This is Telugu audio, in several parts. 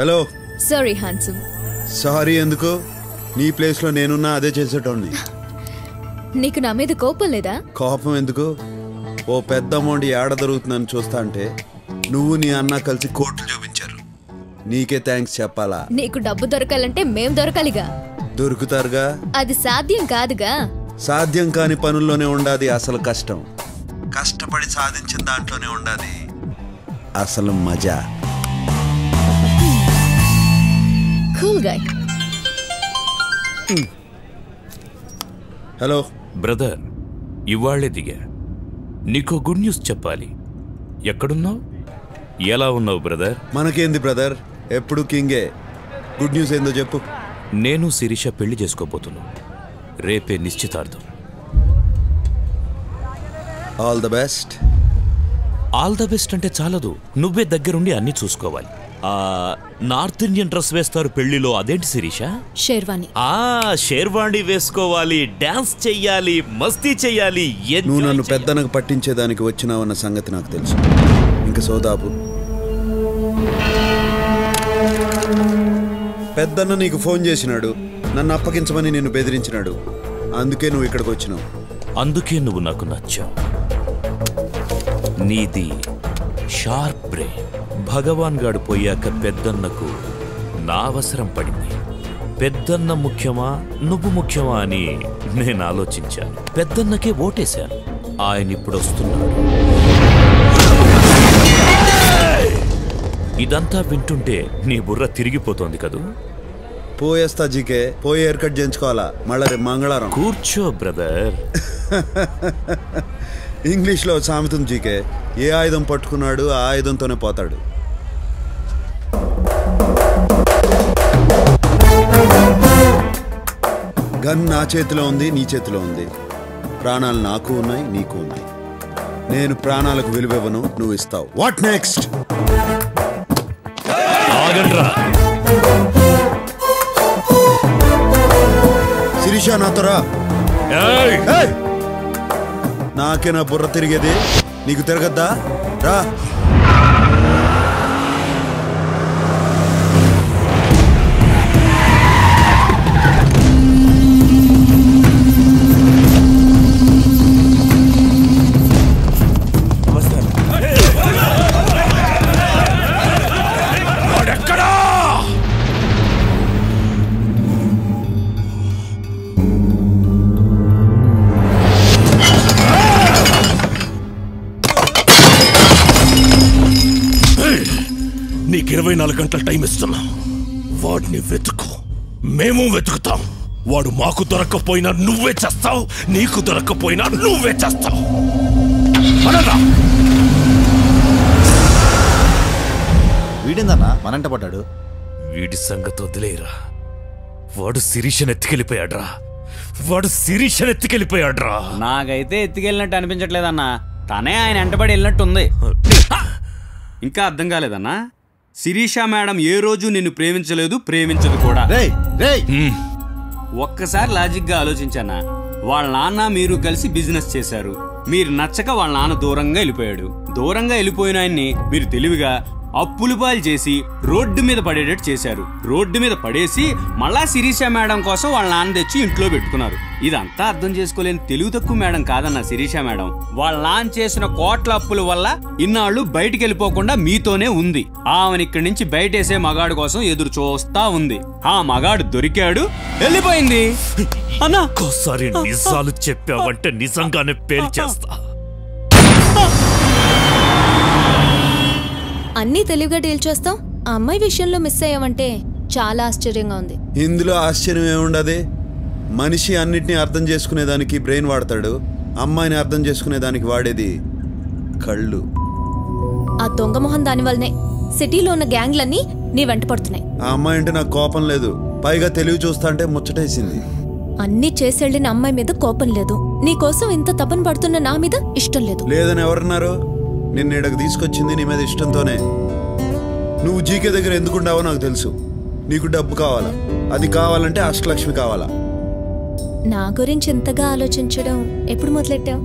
హలో. Sorry handsome. సారీ ఎందుకు? నీ ప్లేస్ లో నేనున్నా అదే చేసేటోడిని. నీకు నా మీద కోపం లేదా? కోపం ఎందుకు? ఓ పెద్ద అమౌంట్ ఏడ దొరుకుతుందని చూస్తా అంటే నువ్వు నీ అన్న కలిసి కోర్టు చూపించారు. నీకే థ్యాంక్స్ చెప్పాలా? నీకు డబ్బు దొరకాలంటే మేం దొరకాలిగా. దొరుకుతారుగా. అది సాధ్యం కాదుగా. సాధ్యం కాని పనుల్లోనే ఉండాది అసలు కష్టం. కష్టపడి సాధించిన దాంట్లోనే ఉండాది అసలు మజా. Cool guy. హలో బ్రదర్, ఇవాళ్లే దిగా. నీకో గుడ్ న్యూస్ చెప్పాలి. ఎక్కడున్నావు? ఎలా ఉన్నావు బ్రదర్? మనకేంది బ్రదర్, ఎప్పుడు కింగే. గుడ్ న్యూస్ ఏందో చెప్పు. నేను శిరీష పెళ్లి చేసుకోబోతున్నా. రేపే నిశ్చితార్థం. All the best. All the best అంటే చాలదు, నువ్వే దగ్గరుండి అన్ని చూసుకోవాలి. నార్త్ ఇండియన్ డ్రెస్ వేస్తారు పెళ్లిలో, అదేంటి శిరీష? షేర్వాణి. షేర్వాణి వేసుకోవాలి, డాన్స్ చెయ్యాలి, మస్తీ చెయ్యాలి. నువ్వు నన్ను పెద్దనకు పట్టించేదానికి వచ్చినావన్న సంగతి నాకు తెలుసు. ఇంక సోదాపు. పెద్దన్న నీకు ఫోన్ చేసినాడు, నన్ను అప్పగించమని నిన్ను బెదిరించినాడు. అందుకే నువ్వు ఇక్కడికి వచ్చినావు. అందుకే నువ్వు నాకు నచ్చావు. నీది షార్ప్ బ్రెయిన్. భగవాన్ గాడు పోయాక పెద్దన్నకు నా అవసరం పడింది. పెద్దన్న ముఖ్యమా నువ్వు ముఖ్యమా అని నేను ఆలోచించాను. పెద్దన్నకే ఓటేశాను. ఆయన ఇప్పుడు వస్తున్నాడు. ఇదంతా వింటుంటే నీ బుర్ర తిరిగిపోతోంది కదూ? పోయేస్తా జీకే. పోయి హెయిర్ కట్ చేయించుకోవాలా మళ్ళా రేపు మంగళవారం. కూర్చో బ్రదర్. ఇంగ్లీష్లో సామెతం జీకే, ఏ ఆయుధం పట్టుకున్నాడు ఆ ఆయుధంతోనే పోతాడు. గన్ నా చేతిలో ఉంది, నీ చేతిలో ఉంది. ప్రాణాలు నాకు ఉన్నాయి, నీకు ఉన్నాయి. నేను ప్రాణాలకు విలువివ్వను, నువ్వు ఇస్తావు. What next? శిరీష నాతో రా. నాకే నా బుర్ర తిరిగేది, నీకు తిరగద్దా? రా. నీకు 24 గంటల టైం ఇస్తున్నా. వాడిని వెతుకు, మేము వెతుకుతాం. వాడు మాకు దొరక్కపోయినా నువ్వే చేస్తావు, నీకు దొరక్కపోయినా నువ్వే చేస్తావు. వీడిందన్నా మనంట పడ్డాడు. వీడి సంగతి వదిలేరా. వాడు శిరీషను ఎత్తుకెళ్ళిపోయాడ్రా. నాకైతే ఎత్తుకెళ్ళినట్టు అనిపించట్లేదన్నా. తనే ఆయన వెంటబడి వెళ్ళినట్టుంది. ఇంకా అర్థం కాలేదన్నా? శిరీష మేడం ఏ రోజు నిన్ను ప్రేమించలేదు, ప్రేమించదు కూడా. ఒక్కసారి లాజిక్ గా ఆలోచించానా? వాళ్ళ నాన్న మీరు కలిసి బిజినెస్ చేశారు. మీరు నచ్చక వాళ్ళ నాన్న దూరంగా వెళ్ళిపోయాడు. దూరంగా వెళ్ళిపోయిన ఆయన్ని మీరు తెలివిగా అప్పులు పాలు చేసి రోడ్డు మీద పడేటట్టు చేశారు. రోడ్డు మీద పడేసి మళ్ళా శిరీష మేడం కోసం వాళ్ళ నాన్న తెచ్చి ఇంట్లో పెట్టుకున్నారు. ఇదంతా అర్థం చేసుకోలేని తెలివి తక్కువ మేడం కాదన్న శిరీష మేడం. వాళ్ళ నాన్న చేసిన కోట్ల అప్పుల వల్ల ఇన్నాళ్ళు బయటికి వెళ్ళిపోకుండా మీతోనే ఉంది. ఆమెను ఇక్కడి నుంచి బయటేసే మగాడు కోసం ఎదురు చూస్తా ఉంది. ఆ మగాడు దొరికాడు, వెళ్ళిపోయింది. అన్నా ఒక్కోసారి నిజాలు చెప్పావంటే నిజంగానే పేల్చేస్తా. అన్నీ తెలివిగా డీల్ చేస్తాం. ఆ అమ్మాయి విషయంలో మిస్ అయ్యావంటే చాలా ఆశ్చర్యంగా ఉంది. ఇందులో ఆశ్చర్యం ఏముండదు. మనిషి అన్నిటినీ అర్థం చేసుకునేదానికి బ్రెయిన్ వాడతాడు. అమ్మాయిని అర్థం చేసుకునేదానికి వాడేది కళ్ళు. ఆ దొంగ మొహం దాని వల్లనే సిటీలో ఉన్న గ్యాంగ్లన్నీ నీ వెంట పడుతున్నాయి. ఆ అమ్మాయి అంటే నాకు కోపం లేదు, పైగా తెలివి చూస్తా అంటే ముచ్చటేసింది. అన్నీ చేసెళ్ళిన అమ్మాయి మీద కోపం లేదు, నీకోసం ఇంత తపన పడుతున్న నా మీద ఇష్టం లేదు. లేదని ఎవరన్నారు? నిన్న ఇక్కడికి తీసుకొచ్చింది నీ మీద ఇష్టంతోనే. నువ్వు జీకే దగ్గర ఎందుకుంటావో నాకు తెలుసు. నీకు డబ్బు కావాలా, అది కావాలంటే అష్టలక్ష్మి కావాలా. నా గురించి ఇంతగా ఆలోచించడం ఎప్పుడు మొదలెట్టావు?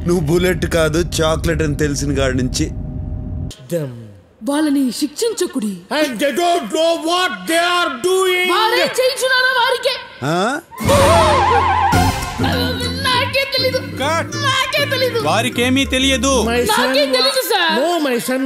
నువ్వు బుల్లెట్ కాదు చాక్లెట్ అని తెలిసిన కాడి నుంచి వాళ్ళని శిక్షించకుడి. And they don't know what they are doing. వారే చేయించున్నారా వారికే? నాకే తెలీదు. వారికేమీ తెలియదు. My son, నాకే తెలీదు సార్. no, my son